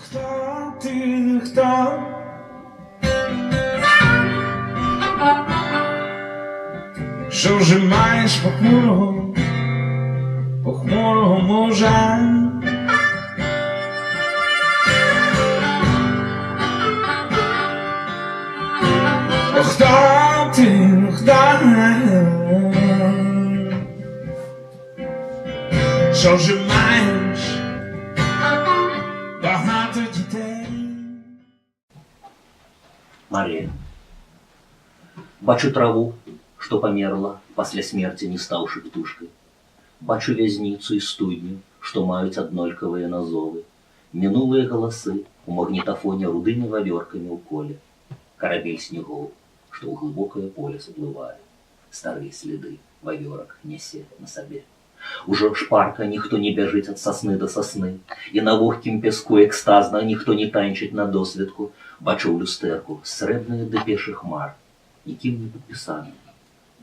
Хто ти, хто? Що вже маєш похмурого мужа? Хто ти, хто? Що вже маєш багато дітей? Мария. Бачу траву, что померла пасля смерти, не стаўшы птушкой. Бачу вязницу и студню, что маюць аднолькавыя назовы. Мінулыя галасы у магнітафоне рудымі вавёркамі ў коле. Карабель снегоў, что ў глыбокае поле заплывае. Старыя следы вавёрак нясе на сабе. Ужо шпарка ніхто не бяжыць ад сасны да сасны, і на вогкім пяску экстазна ніхто не танчыць на досведку. Бачу ў люстэрку срэбныя дэпешы хмар, нікім не падпісаны,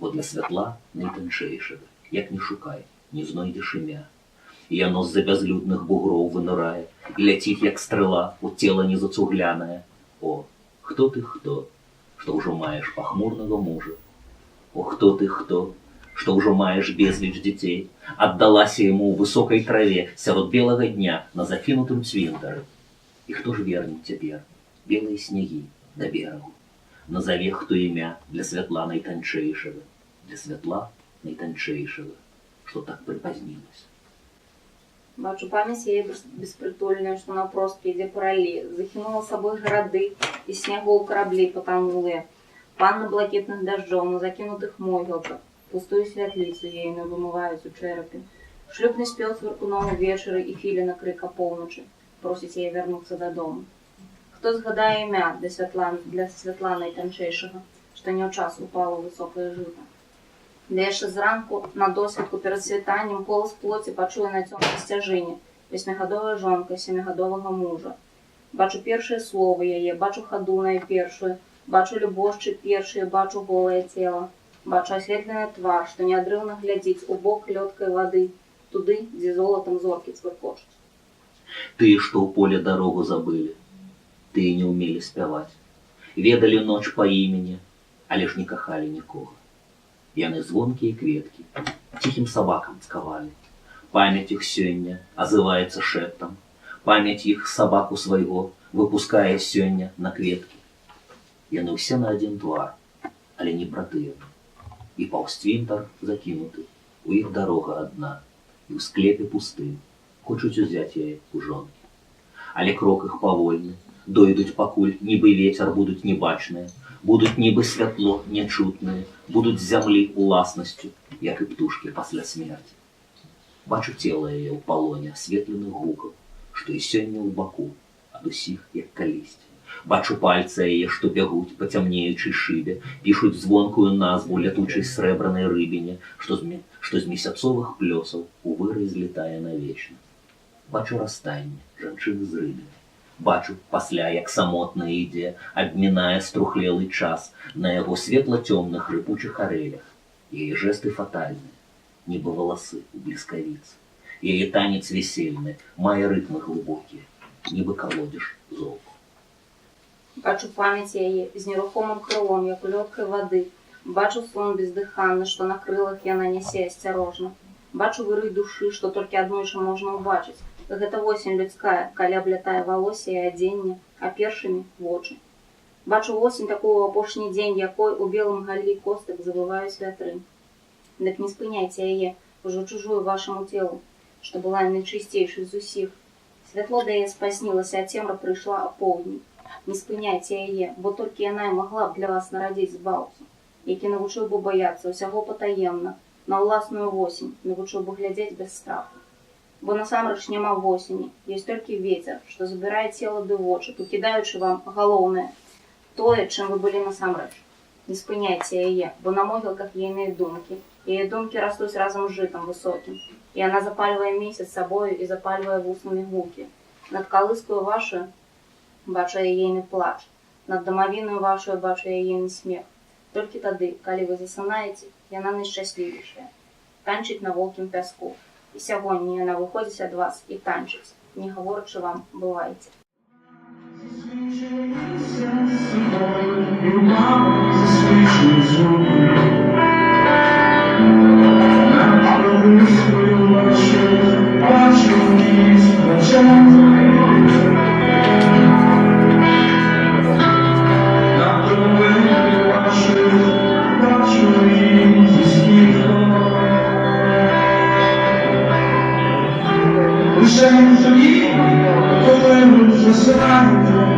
бо для святла найтанчэйшага, як не шукай, не знойдзеш імя. І яно з-за бязлюдных бугроў вынырае і ляціць, як стрыла, у цела незацуглянае. О, хто ты, хто, што ўжо маеш пахмурнага мужа? О, хто ты, хто, што ўжо маеш безліч дзяцей, аддалася яму ў высокай траве сярод белага дня на закінутым цвінтары. І хто ж верне цяпер белыя снегі да берагу? Назаве хто імя для святла найтанчэйшага, для святла найтанчэйшага, што так прыпазнілася. Бачу памяць яе беспрытульная, што наўпрост ідзе па ралі, захінула сабой гарады і снягоў караблі патанулыя, панны блакітных дажджоў на закінутых могілках, пустую святліцу ейную вымываюць у чэрапе. Шлюбны спеў цвыркуноў увечары і філіна крык апоўначы, просіць яе вярнуцца дадому. Хто згадае імя для святла найтанчэйшага, што не ў час упала высокае жыта. Ды яшчэ зранку на досведку перад світаннем голас плоці пачуе на цёмнай сцяжыне, 8гадовая жонка 7гадовага мужа. Бачу першыя словы яе, бачу хаду найпершую, бачу любошчы першыя, бачу голае цела. Бачу асветлены твар, што неадрыўна глядзіць у бок лёдкай вады, туды, дзе золатам зоркі цвыркочуць. Тыя, што ў поле дарогу забылі, тыя не ўмелі спяваць. Ведалі ноч па імені, але ж не кахалі нікога. Яны звонкія кветкі, ціхім сабакам цкавалі. Памяць іх сёння азываецца шэптам. Памяць іх сабаку свайго выпускае сёння на кветкі. Яны ўсе на адзін твар, але не братыя. І паўз цвінтар закінуты, у іх дарога адна, і ў склепе пусты, хочуць узяць яе ў жонкі. Але крок іх павольны, дойдуць пакуль, нібы вецер будуць небачныя, будуць нібы святло нячутнае, будуць зямлі уласнасцю, як і птушкі пасля смерці. Бачу цела яе ў палоне асветленых гукаў, што і сёння ў баку, ад усіх, як калісьці. Бачу пальцы яе, што бягуць па цямнеючай шыбе, пішуць звонкую назву лятучай срэбранай рыбіне, што з месяцовых плёсаў у вырай злетае навечна. Бачу расстанне жанчыны з рыбінай. Бачу пасля, як самотна ідзе, абмінае струхлелы час на яго светла-цёмных рыпучых арэлях. Яе жэсты фатальныя, нібы валасы ў бліскавіцы. Яе танец весельны, мае рытмы глыбокія, нібы калодзеж золку. Бачу памяць яе з нерухомым крылом, як у лёгкай вады. Бачу сон бездыханны, што на крылах яна нясе асцярожна. Бачу вырый душы, што толькі аднойчы можна ўбачыць. Гэта восень людская, калі аблятае валоссе і адзенне, а першымі вочы. Бачу восень такую апошні дзень, якой у белым галлі костак забываюць вятры. Дык не спыняйце яе, ужо чужую вашаму целу, што была найчысцейшай з усіх. Святло да яе спазнілася, а цемра прыйшла апоўдні. Не спыняйце яе, бо толькі яна і магла б для вас нарадзіць збаўцу, які навучыў бы баяцца ўсяго патаемна, на ўласную восень, навучыў бы глядзець без страху. Бо насамрэч няма восені, ёсць толькі вецер, што забірае цела ды вочы, пакідаючы вам галоўнае, тое, чым вы былі насамрэч. Не спыняйце яе, бо на могілках ейныя думкі. Яе думкі растуць разам з жытам высокім, і яна запальвае месяц сабою і запальвае вуснамі гукі. Над калыскаю вашу бачу ейны плач, над дамавінаю вашу бачу ейны смех. Толькі тады, калі вы засынаеце, яна найшчаслівейшая. Танчыць на волкім пяску. І сягоння яна выходзіць ад вас і танчыць, не гаворачы вам «бывайце». І мама засвічує звуки. На крові свою бачу якісь плачевні. На крові бачу їх зі сміхом. Лише тоді, коли ви засинаєте,